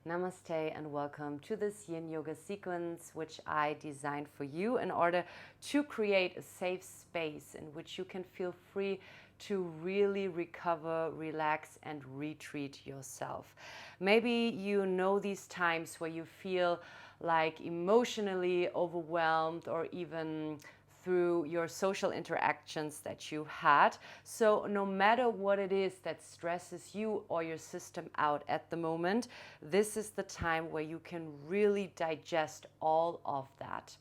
Namaste and welcome to this Yin Yoga sequence which I designed for you in order to create a safe space in which you can feel free to really recover, relax and retreat yourself. Maybe you know these times where you feel like emotionally overwhelmed or even through your social interactions that you had. So no matter what it is that stresses you or your system out at the moment, this is the time where you can really digest all of that.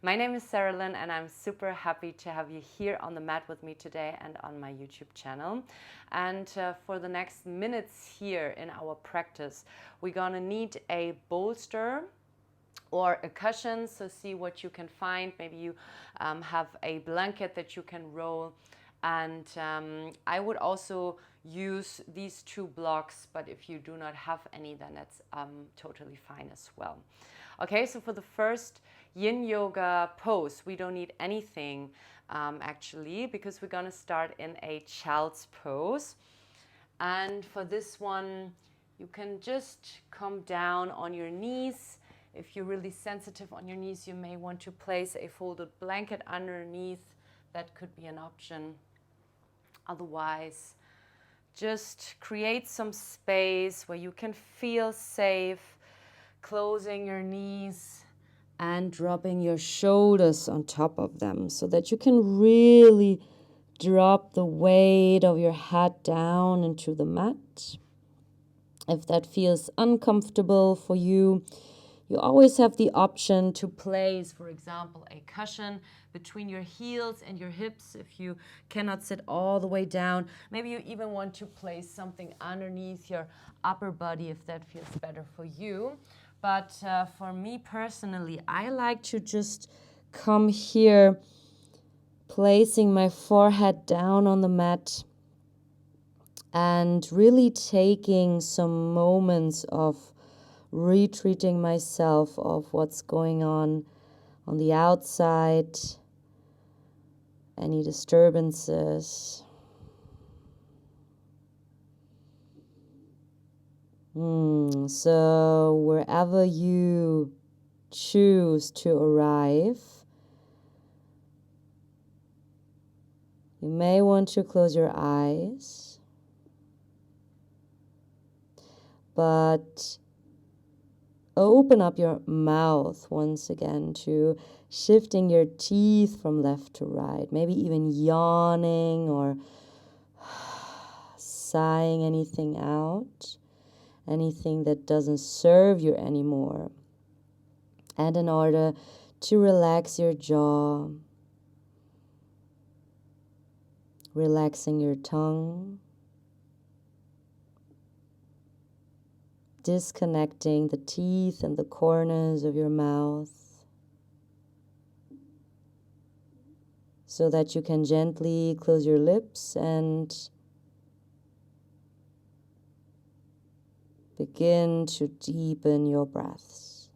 My name is Sara Lyn and I'm super happy to have you here on the mat with me today and on my YouTube channel. And for the next minutes here in our practice, we're gonna need a bolster or a cushion, so see what you can find. Maybe you have a blanket that you can roll, and I would also use these two blocks, but if you do not have any, then that's totally fine as well. Okay, so for the first Yin Yoga pose, we don't need anything actually, because we're gonna start in a child's pose. And for this one, you can just come down on your knees. If you're really sensitive on your knees, you may want to place a folded blanket underneath. That could be an option. Otherwise, just create some space where you can feel safe, closing your knees and dropping your shoulders on top of them so that you can really drop the weight of your head down into the mat. If that feels uncomfortable for you, you always have the option to place, for example, a cushion between your heels and your hips if you cannot sit all the way down. Maybe you even want to place something underneath your upper body if that feels better for you. But for me personally, I like to just come here, placing my forehead down on the mat and really taking some moments of retreating myself of what's going on the outside, any disturbances. So wherever you choose to arrive, you may want to close your eyes, but open up your mouth once again to shifting your teeth from left to right, maybe even yawning or sighing anything out, anything that doesn't serve you anymore. And in order to relax your jaw, relaxing your tongue, disconnecting the teeth and the corners of your mouth so that you can gently close your lips and begin to deepen your breaths.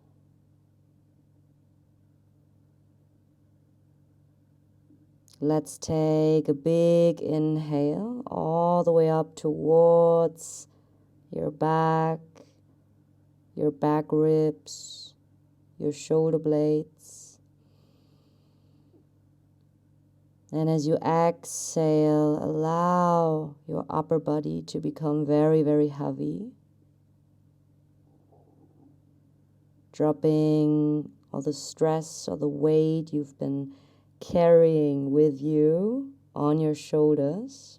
Let's take a big inhale all the way up towards your back ribs, your shoulder blades. And as you exhale, allow your upper body to become very, very heavy, dropping all the stress or the weight you've been carrying with you on your shoulders.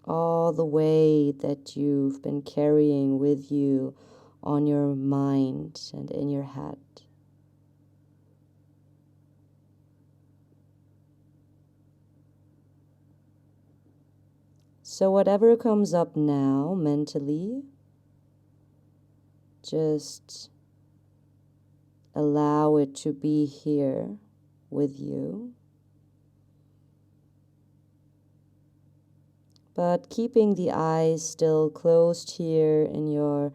All the weight that you've been carrying with you on your mind and in your head. So whatever comes up now mentally, just allow it to be here with you. But keeping the eyes still closed here in your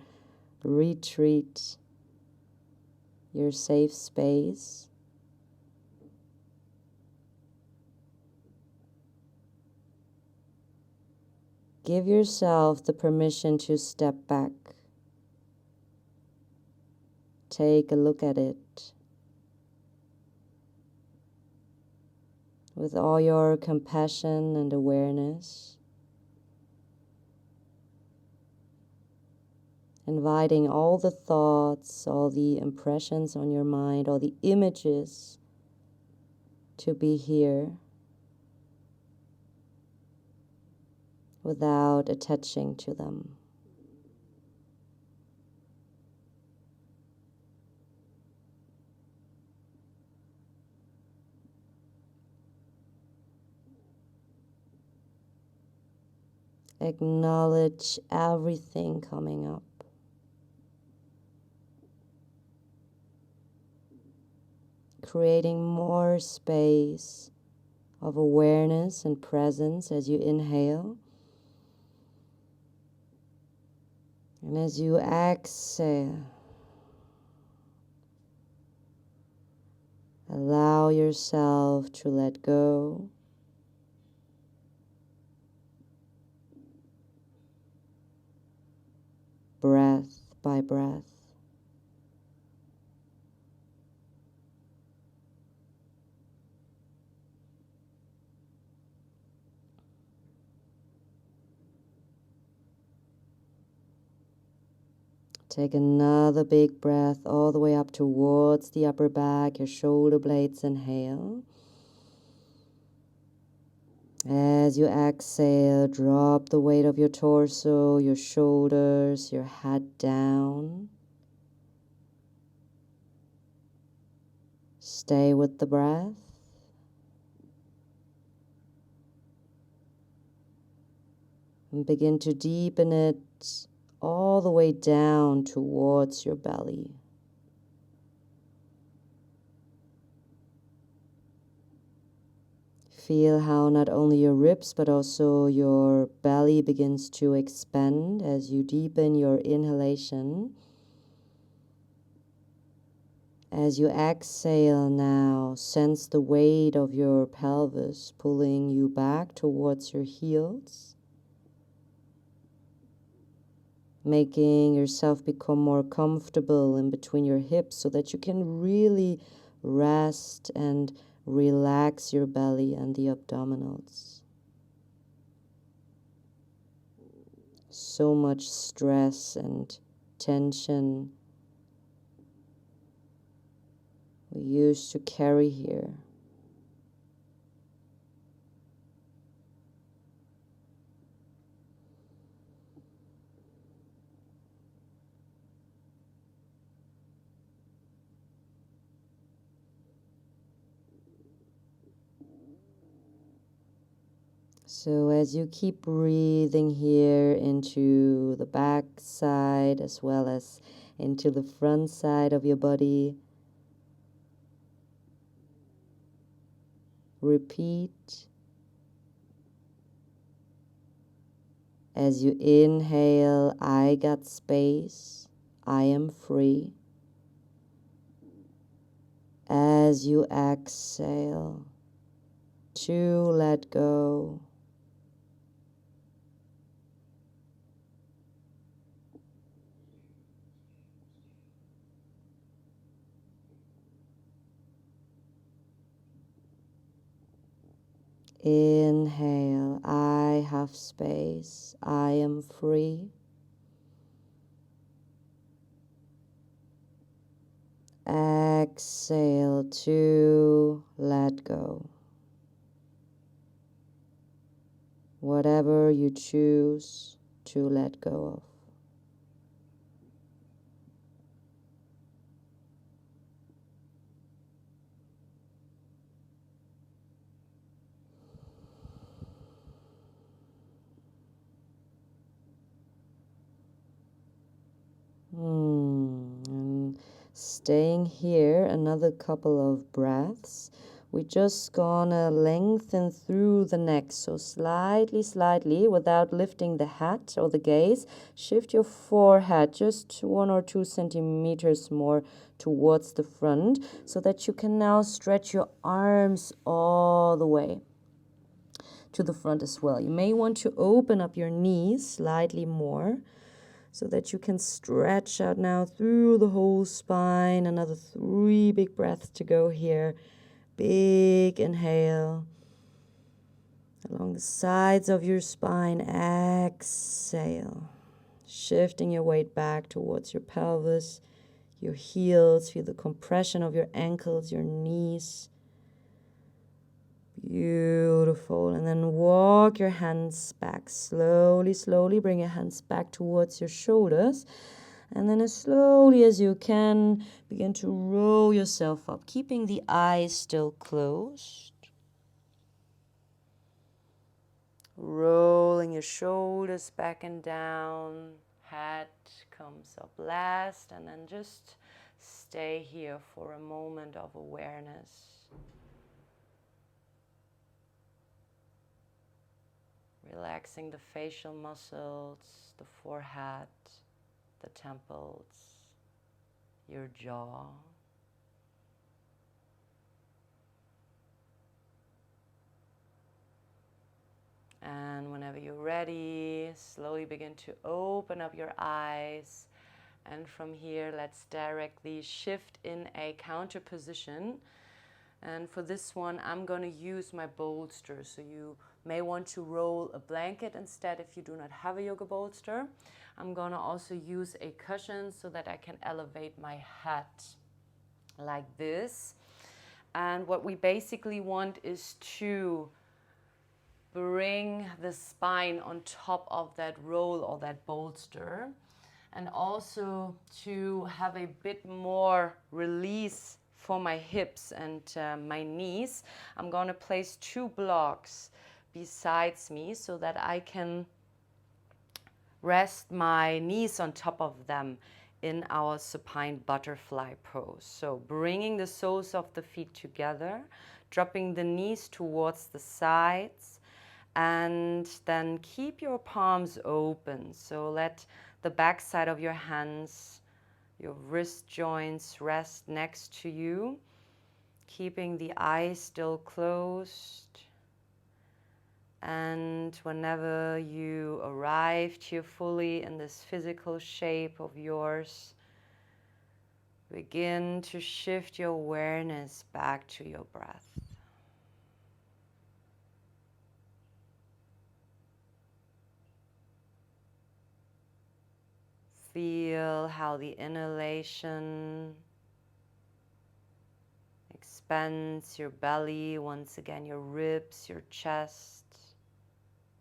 retreat, your safe space. give yourself the permission to step back. Take a look at it with all your compassion and awareness, inviting all the thoughts, all the impressions on your mind, all the images to be here without attaching to them. Acknowledge everything coming up. Creating more space of awareness and presence as you inhale. And as you exhale, allow yourself to let go. Breath by breath. Take another big breath all the way up towards the upper back, your shoulder blades. Inhale. As you exhale, drop the weight of your torso, your shoulders, your head down. Stay with the breath. And begin to deepen it all the way down towards your belly. Feel how not only your ribs but also your belly begins to expand as you deepen your inhalation. As you exhale now, sense the weight of your pelvis pulling you back towards your heels, making yourself become more comfortable in between your hips so that you can really rest and relax your belly and the abdominals. So much stress and tension we used to carry here. So as you keep breathing here into the back side as well as into the front side of your body, repeat as you inhale, I got space, I am free. As you exhale, to let go. Inhale, I have space, I am free. Exhale to let go. Whatever you choose to let go of. And staying here another couple of breaths. We're just gonna lengthen through the neck. So slightly, without lifting the head or the gaze, shift your forehead just 1 or 2 centimeters more towards the front so that you can now stretch your arms all the way. to the front as well. You may want to open up your knees slightly more so that you can stretch out now through the whole spine. Another 3 big breaths to go here. Big inhale. Along the sides of your spine, exhale. Shifting your weight back towards your pelvis, your heels. Feel the compression of your ankles, your knees. Beautiful. And then walk your hands back slowly, slowly. Bring your hands back towards your shoulders. And then as slowly as you can, begin to roll yourself up, keeping the eyes still closed. Rolling your shoulders back and down. Head comes up last. And then just stay here for a moment of awareness. Relaxing the facial muscles, the forehead, the temples, your jaw. And whenever you're ready, slowly begin to open up your eyes. And from here, let's directly shift in a counter position. And for this one, I'm going to use my bolster. So you may want to roll a blanket instead if you do not have a yoga bolster. I'm going to also use a cushion so that I can elevate my head like this. And what we basically want is to bring the spine on top of that roll or that bolster, and also to have a bit more release for my hips and my knees. I'm going to place 2 blocks besides me so that I can rest my knees on top of them in our supine butterfly pose. So bringing the soles of the feet together, dropping the knees towards the sides, and then keep your palms open. So let the back side of your hands, your wrist joints rest next to you, keeping the eyes still closed. And whenever you arrived here fully in this physical shape of yours, begin to shift your awareness back to your breath. Feel how the inhalation expands your belly, once again your ribs, your chest,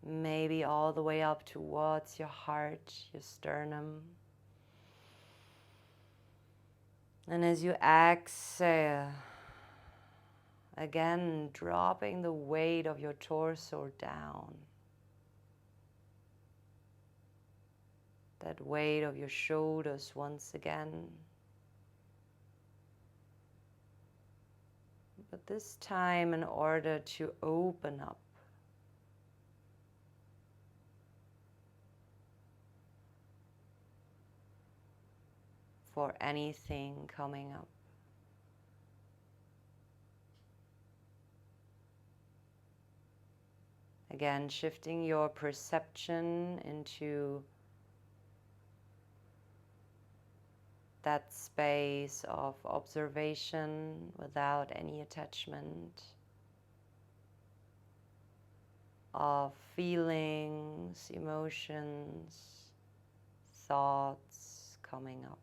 maybe all the way up towards your heart, your sternum. And as you exhale, again dropping the weight of your torso down. That weight of your shoulders once again. But this time in order to open up. For anything coming up. Again, shifting your perception into that space of observation without any attachment, of feelings, emotions, thoughts coming up.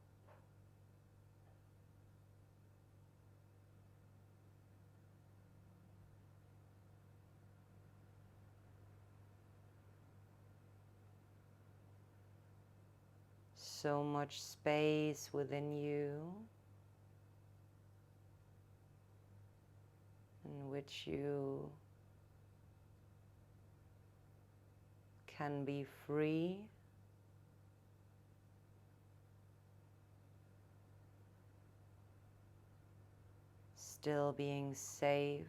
So much space within you in which you can be free, still being safe,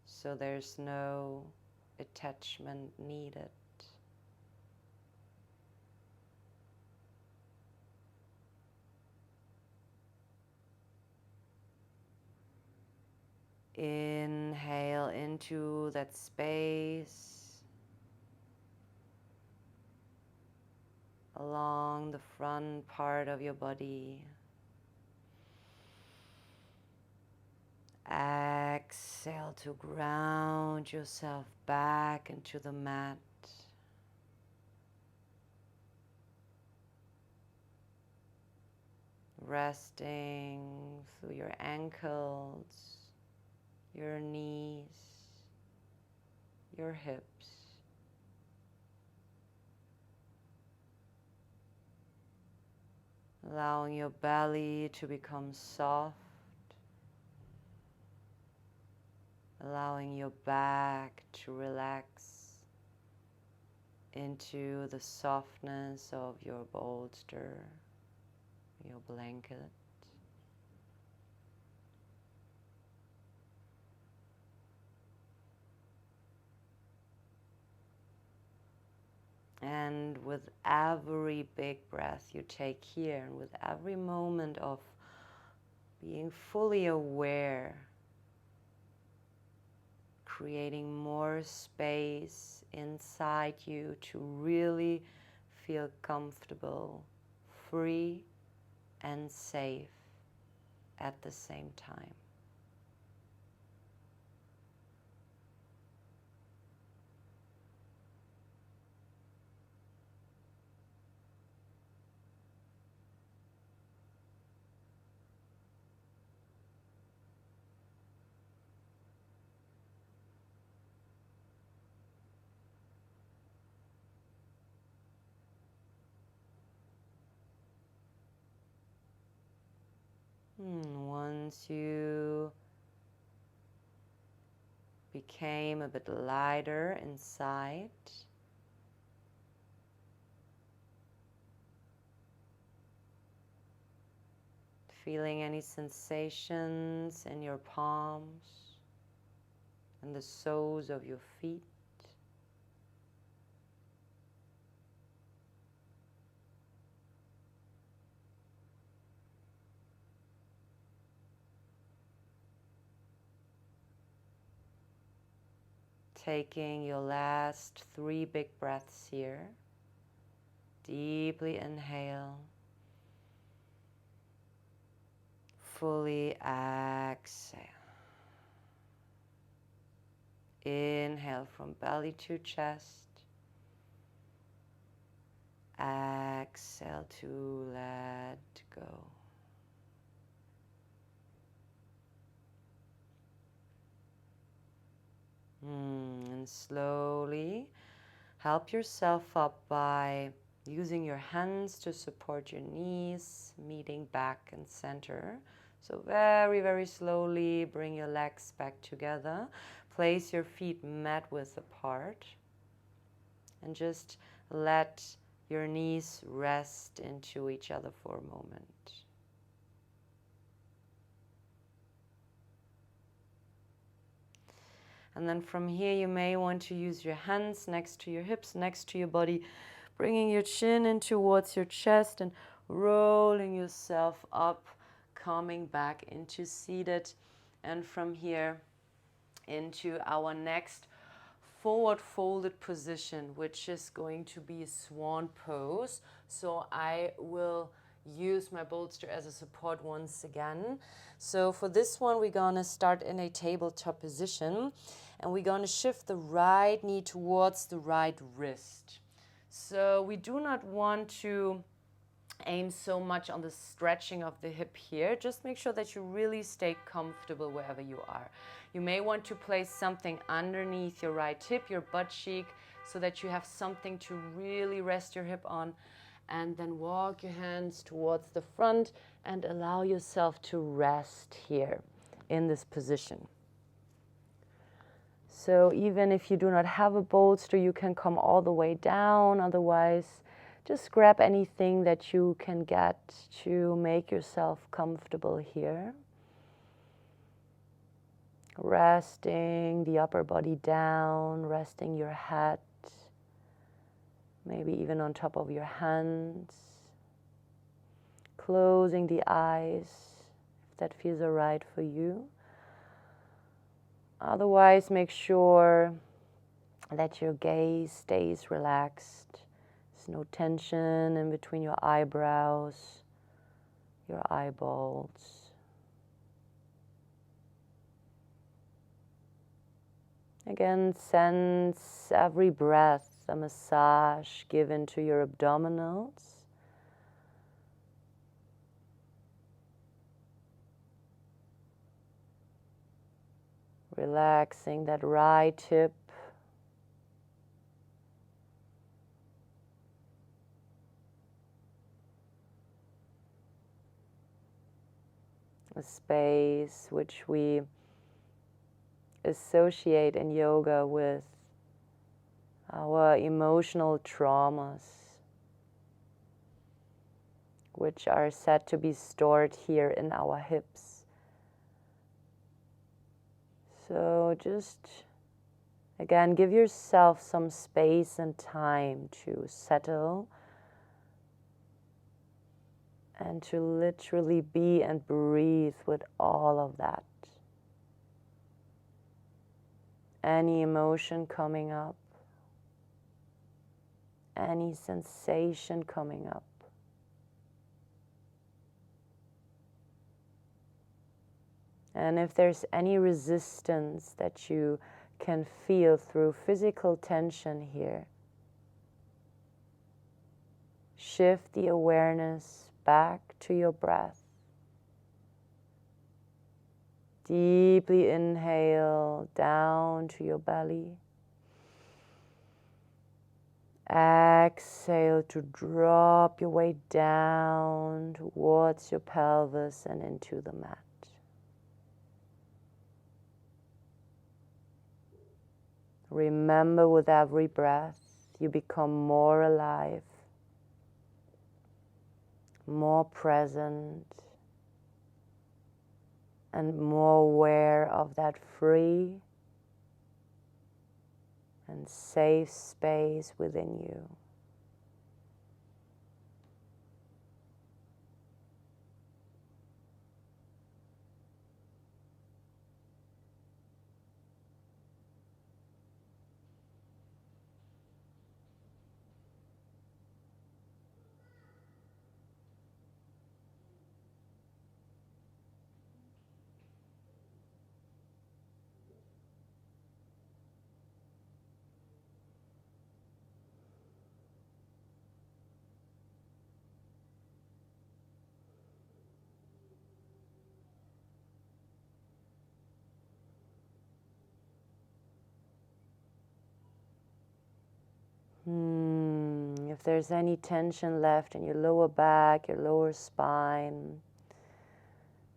so there's no attachment needed. Inhale into that space along the front part of your body. Exhale to ground yourself back into the mat. Resting through your ankles, your knees, your hips. Allowing your belly to become soft. Allowing your back to relax into the softness of your bolster, your blanket. And with every big breath you take here, and with every moment of being fully aware, creating more space inside you to really feel comfortable, free, and safe at the same time. Once you became a bit lighter inside, feeling any sensations in your palms and the soles of your feet. Taking your last 3 big breaths here. Deeply inhale. Fully exhale. Inhale from belly to chest. Exhale to let go. And slowly help yourself up by using your hands to support your knees, meeting back and center. So very, very slowly bring your legs back together. Place your feet mat width apart. And just let your knees rest into each other for a moment. And then from here you may want to use your hands next to your hips, next to your body, bringing your chin in towards your chest and rolling yourself up, coming back into seated. And from here into our next forward folded position, which is going to be a swan pose. So I will use my bolster as a support once again. So for this one, we're gonna start in a tabletop position, and we're gonna shift the right knee towards the right wrist. So we do not want to aim so much on the stretching of the hip here. Just make sure that you really stay comfortable wherever you are. You may want to place something underneath your right hip, your butt cheek, so that you have something to really rest your hip on. And then walk your hands towards the front and allow yourself to rest here in this position. So even if you do not have a bolster, you can come all the way down. Otherwise, just grab anything that you can get to make yourself comfortable here. Resting the upper body down, resting your head, maybe even on top of your hands. Closing the eyes, if that feels all right for you. Otherwise, make sure that your gaze stays relaxed. There's no tension in between your eyebrows, your eyeballs. Again, sense every breath a massage given to your abdominals. Relaxing that right hip. A space which we associate in yoga with our emotional traumas, which are said to be stored here in our hips. So just, again, give yourself some space and time to settle and to literally be and breathe with all of that. Any emotion coming up, any sensation coming up. And if there's any resistance that you can feel through physical tension here, shift the awareness back to your breath. Deeply inhale down to your belly. Exhale to drop your weight down towards your pelvis and into the mat. Remember, with every breath, you become more alive, more present, and more aware of that free and safe space within you. If there's any tension left in your lower back, your lower spine,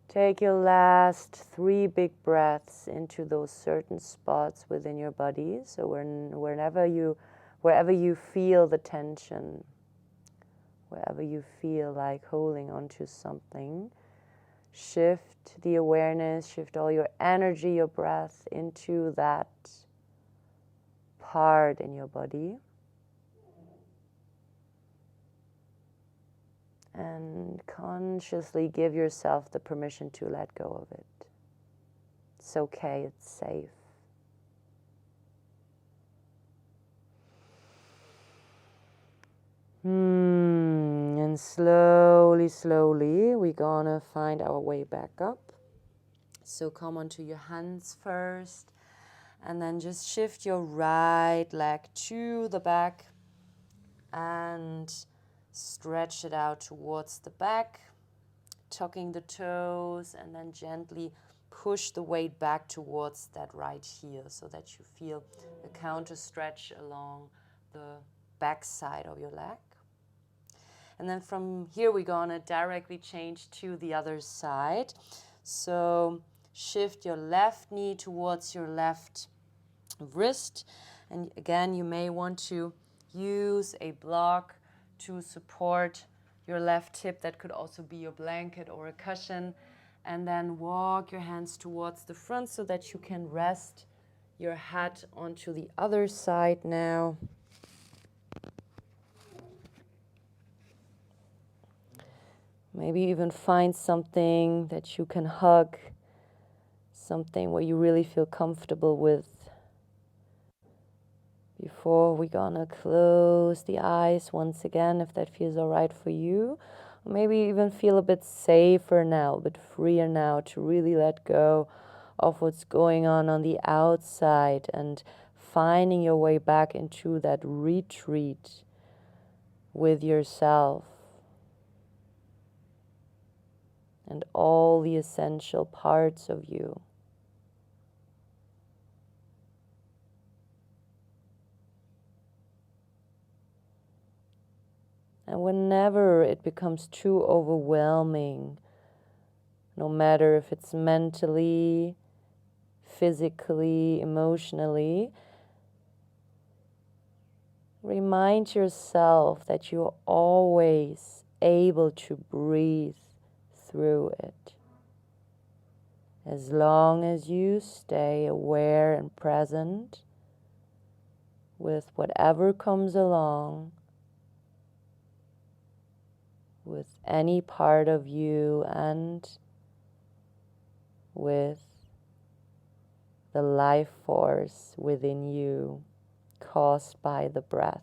take your last 3 big breaths into those certain spots within your body. So wherever you feel the tension, wherever you feel like holding onto something, shift the awareness, shift all your energy, your breath into that part in your body. And consciously give yourself the permission to let go of it. It's okay, it's safe. And slowly, slowly, we're gonna find our way back up. So come onto your hands first, and then just shift your right leg to the back and stretch it out towards the back, tucking the toes, and then gently push the weight back towards that right heel so that you feel a counter stretch along the back side of your leg. And then from here we're gonna directly change to the other side. So shift your left knee towards your left wrist, and again you may want to use a block to support your left hip. That could also be your blanket or a cushion. And then walk your hands towards the front so that you can rest your head onto the other side now. Maybe even find something that you can hug, something where you really feel comfortable with before we're gonna close the eyes once again, if that feels all right for you. Or maybe even feel a bit safer now, a bit freer now to really let go of what's going on the outside and finding your way back into that retreat with yourself and all the essential parts of you. And whenever it becomes too overwhelming, no matter if it's mentally, physically, emotionally, remind yourself that you're always able to breathe through it. As long as you stay aware and present with whatever comes along, with any part of you and with the life force within you caused by the breath.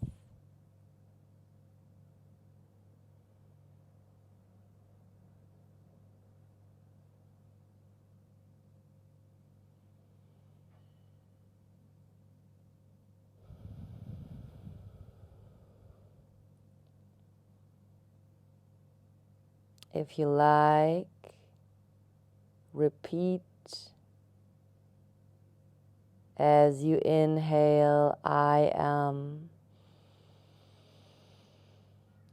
If you like, repeat as you inhale, I am.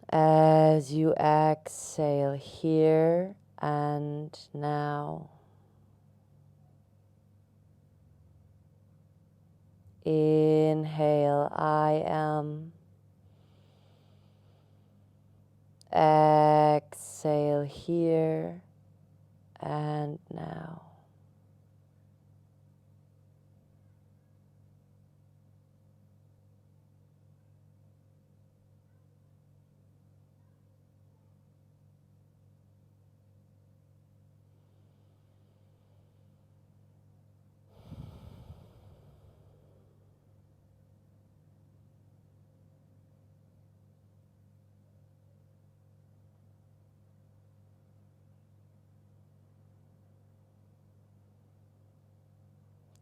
As you exhale, here and now. Inhale, I am. Exhale, here and now.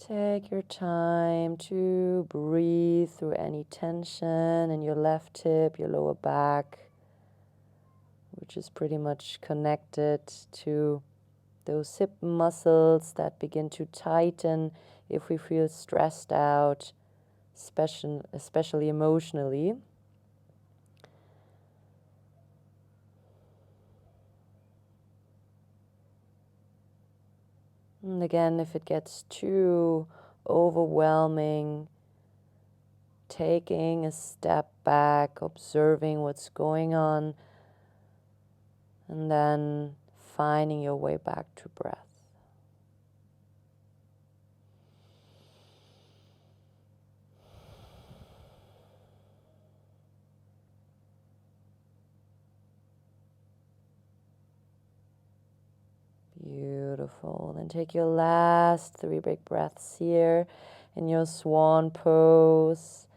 Take your time to breathe through any tension in your left hip, your lower back, which is pretty much connected to those hip muscles that begin to tighten if we feel stressed out, especially emotionally. And again, if it gets too overwhelming, taking a step back, observing what's going on, and then finding your way back to breath. Beautiful. Then take your last 3 big breaths here in your swan pose.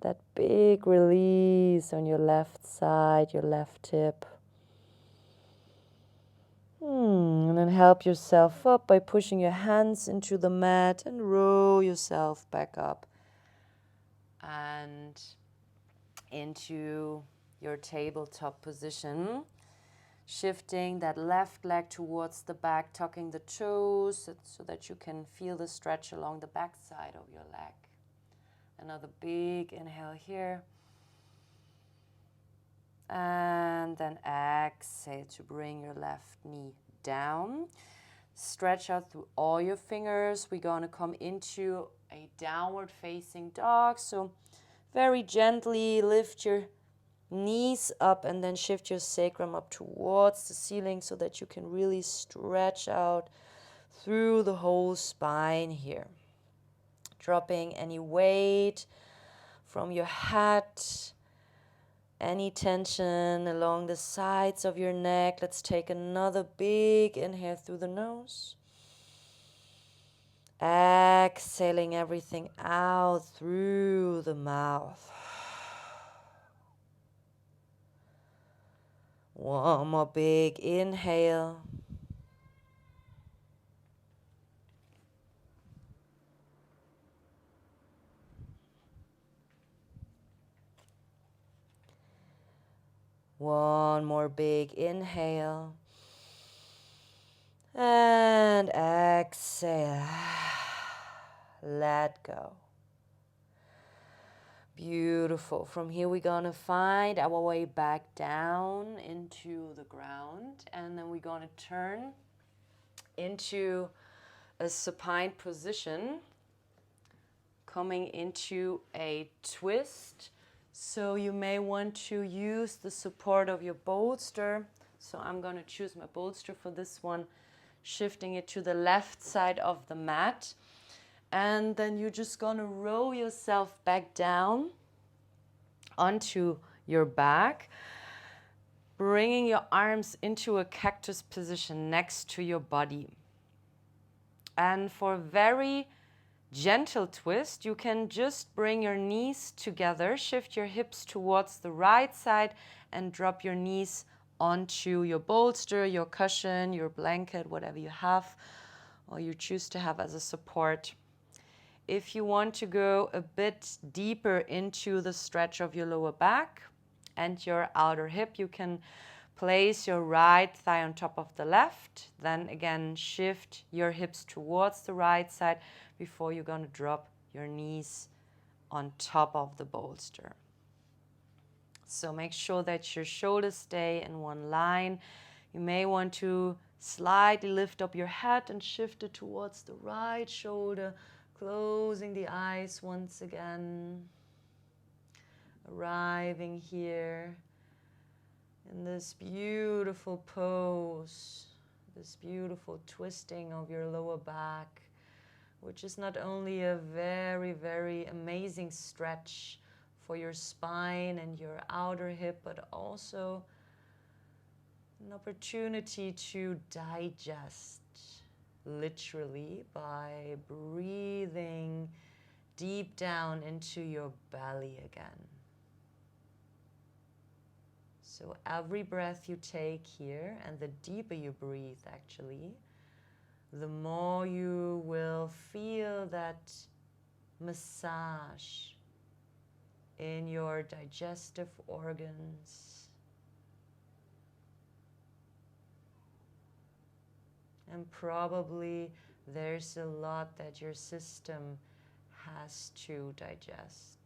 That big release on your left side, your left hip. And then help yourself up by pushing your hands into the mat and roll yourself back up and into your tabletop position. Shifting that left leg towards the back, tucking the toes so that you can feel the stretch along the back side of your leg. Another big inhale here. And then exhale to bring your left knee down. Stretch out through all your fingers. We're going to come into a downward facing dog. So very gently lift your knees up and then shift your sacrum up towards the ceiling so that you can really stretch out through the whole spine here. Dropping any weight from your head, any tension along the sides of your neck. Let's take another big inhale through the nose. Exhaling everything out through the mouth. One more big inhale. One more big inhale. And exhale. Let go. Beautiful. From here we're going to find our way back down into the ground. And then we're going to turn into a supine position, coming into a twist. So you may want to use the support of your bolster. So I'm going to choose my bolster for this one, shifting it to the left side of the mat. And then you're just going to roll yourself back down onto your back, bringing your arms into a cactus position next to your body. And for a very gentle twist, you can just bring your knees together, shift your hips towards the right side, and drop your knees onto your bolster, your cushion, your blanket, whatever you have, or you choose to have as a support. If you want to go a bit deeper into the stretch of your lower back and your outer hip, you can place your right thigh on top of the left. Then again, shift your hips towards the right side before you're going to drop your knees on top of the bolster. So make sure that your shoulders stay in one line. You may want to slightly lift up your head and shift it towards the right shoulder, closing the eyes once again. Arriving here in this beautiful pose, this beautiful twisting of your lower back, which is not only a very, very amazing stretch for your spine and your outer hip, but also an opportunity to digest, literally, by breathing deep down into your belly again. So every breath you take here, and the deeper you breathe actually, the more you will feel that massage in your digestive organs. And probably there's a lot that your system has to digest.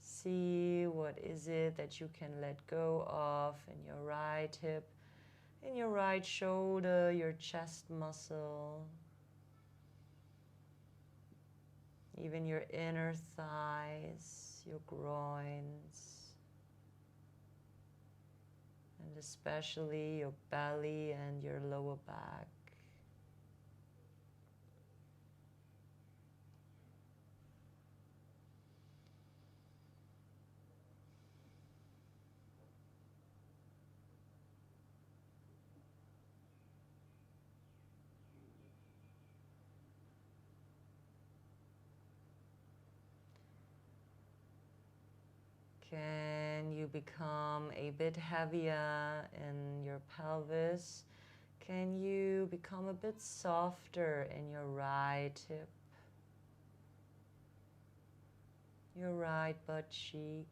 See what is it that you can let go of in your right hip, in your right shoulder, your chest muscle, even your inner thighs, your groins, and especially your belly and your lower back. Can you become a bit heavier in your pelvis? Can you become a bit softer in your right hip, your right butt cheek?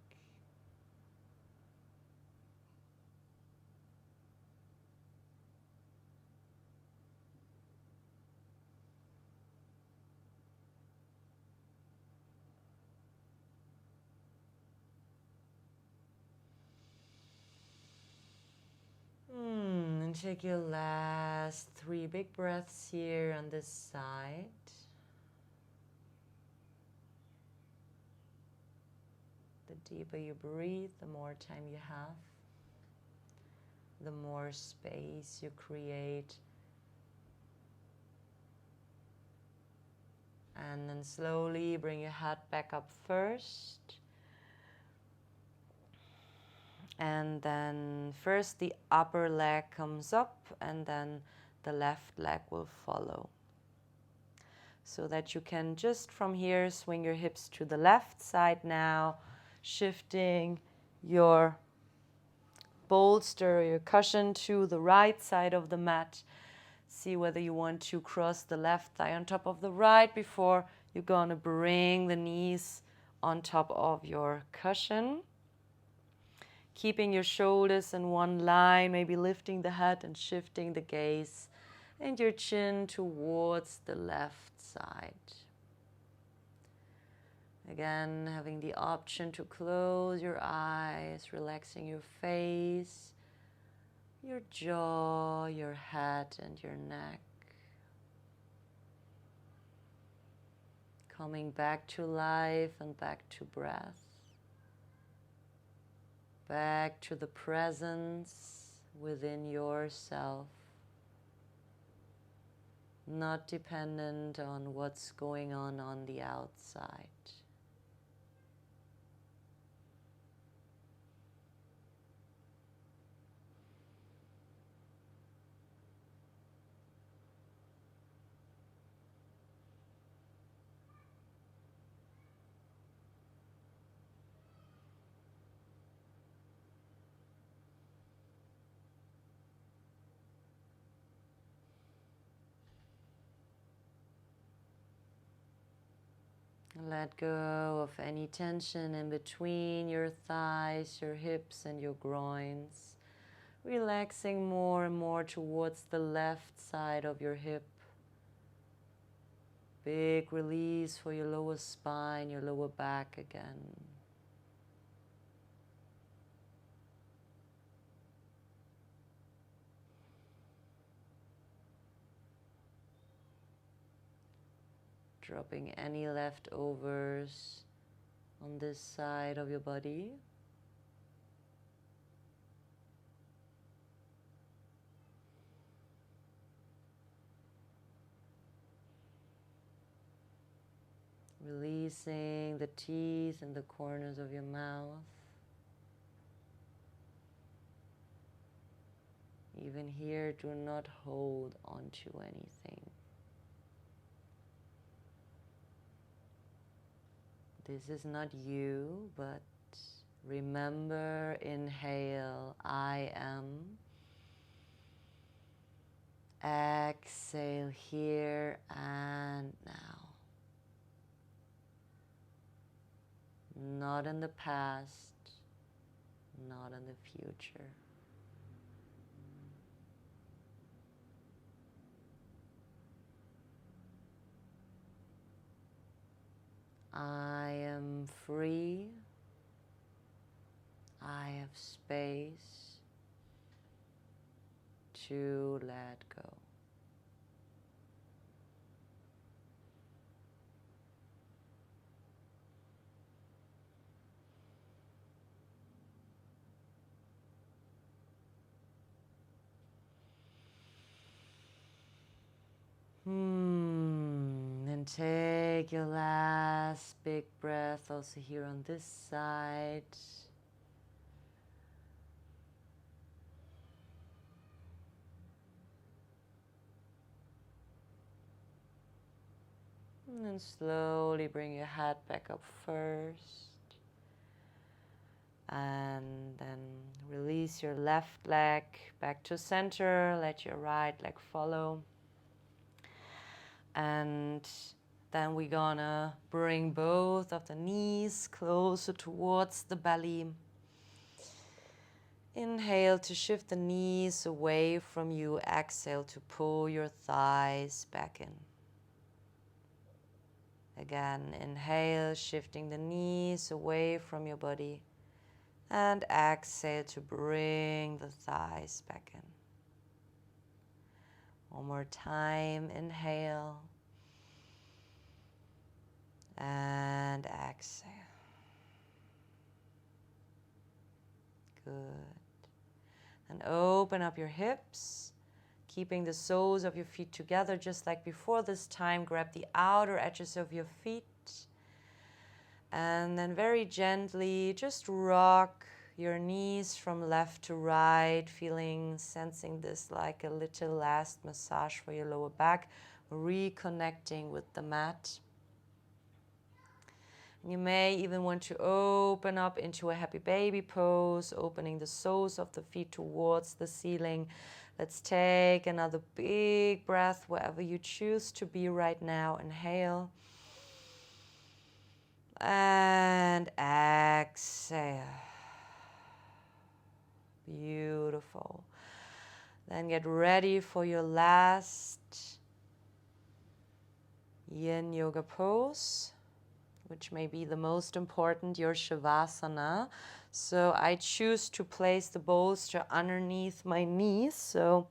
And take your last 3 big breaths here on this side. The deeper you breathe, the more time you have. the more space you create. And then slowly bring your head back up first. And then first the upper leg comes up and then the left leg will follow. So that you can just from here swing your hips to the left side now, shifting your bolster, your cushion to the right side of the mat. See whether you want to cross the left thigh on top of the right before you're going to bring the knees on top of your cushion. Keeping your shoulders in one line, maybe lifting the head and shifting the gaze and your chin towards the left side. Again, having the option to close your eyes, relaxing your face, your jaw, your head, and your neck. Coming back to life and back to breath. Back to the presence within yourself. Not dependent on what's going on the outside. Let go of any tension in between your thighs, your hips, and your groins. Relaxing more and more towards the left side of your hip. Big release for your lower spine, your lower back again. Dropping any leftovers on this side of your body. Releasing the teeth and the corners of your mouth. Even here, do not hold onto anything. This is not you, but remember, inhale, I am. Exhale here and now. Not in the past, not in the future. I am free. I have space to let go. And take your last big breath also here on this side. And then slowly bring your head back up first. And then release your left leg back to center. Let your right leg follow. And then we're gonna bring both of the knees closer towards the belly. Inhale to shift the knees away from you. Exhale to pull your thighs back in. Again, inhale, shifting the knees away from your body. And exhale to bring the thighs back in. One more time, inhale. And exhale. Good. And open up your hips, keeping the soles of your feet together just like before. This time, grab the outer edges of your feet. And then very gently just rock your knees from left to right, sensing this like a little last massage for your lower back, reconnecting with the mat. You may even want to open up into a happy baby pose, opening the soles of the feet towards the ceiling. Let's take another big breath wherever you choose to be right now. Inhale. And exhale. Beautiful. Then get ready for your last Yin Yoga pose, which may be the most important, your Shavasana. So I choose to place the bolster underneath my knees so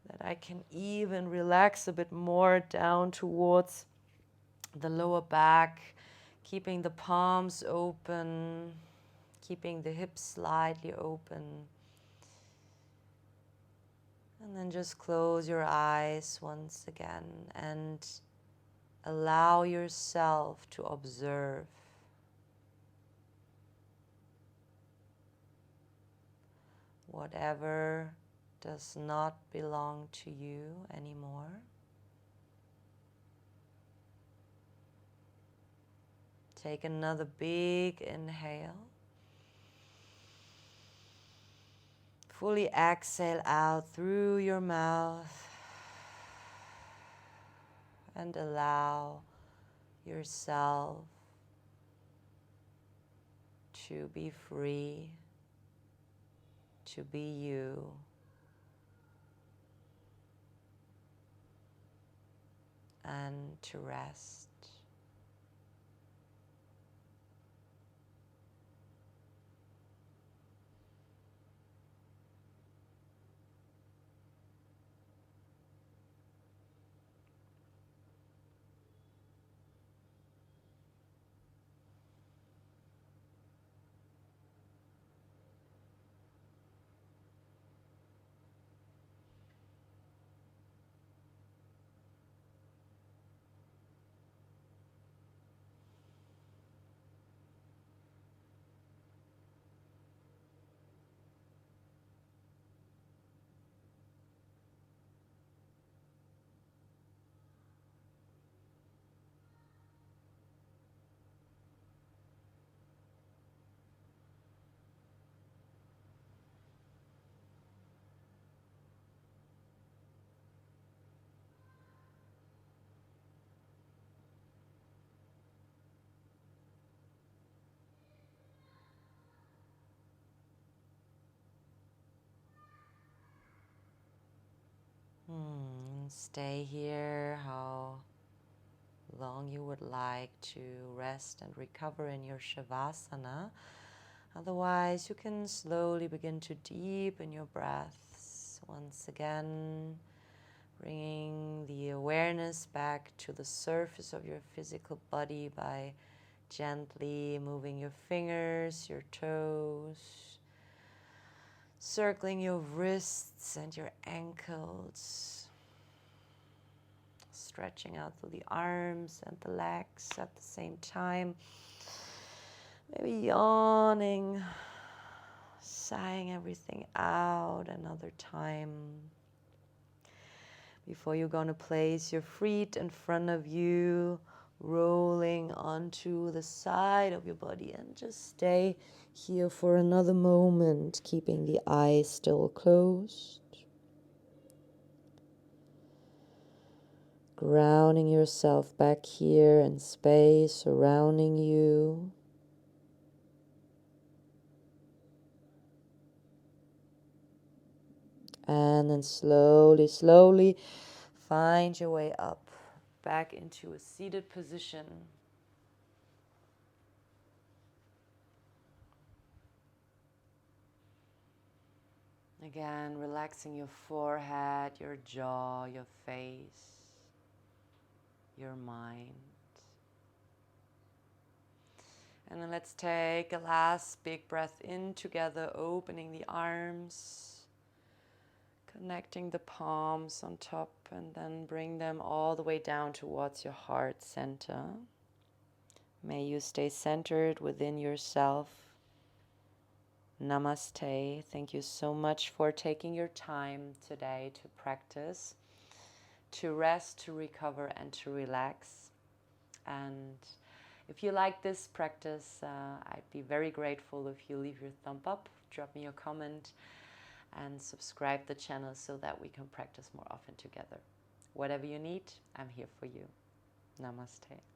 that I can even relax a bit more down towards the lower back, keeping the palms open, keeping the hips slightly open. And then just close your eyes once again and allow yourself to observe whatever does not belong to you anymore. Take another big inhale. Fully exhale out through your mouth and allow yourself to be free, to be you. And to rest. Stay here how long you would like to rest and recover in your Shavasana. Otherwise, you can slowly begin to deepen your breaths. Once again, bringing the awareness back to the surface of your physical body by gently moving your fingers, your toes, circling your wrists and your ankles, stretching out through the arms and the legs at the same time. Maybe yawning, sighing everything out another time. Before you're going to place your feet in front of you, rolling onto the side of your body, and just stay here for another moment, keeping the eyes still closed. Grounding yourself back here in space surrounding you. And then slowly, slowly find your way up, back into a seated position. Again, relaxing your forehead, your jaw, your face, your mind. And then let's take a last big breath in together, opening the arms, connecting the palms on top, and then bring them all the way down towards your heart center. May you stay centered within yourself. Namaste. Thank you so much for taking your time today to practice, to rest, to recover, and to relax. And if you like this practice, I'd be very grateful if you leave your thumb up, drop me a comment, and subscribe the channel so that we can practice more often together. Whatever you need, I'm here for you. Namaste.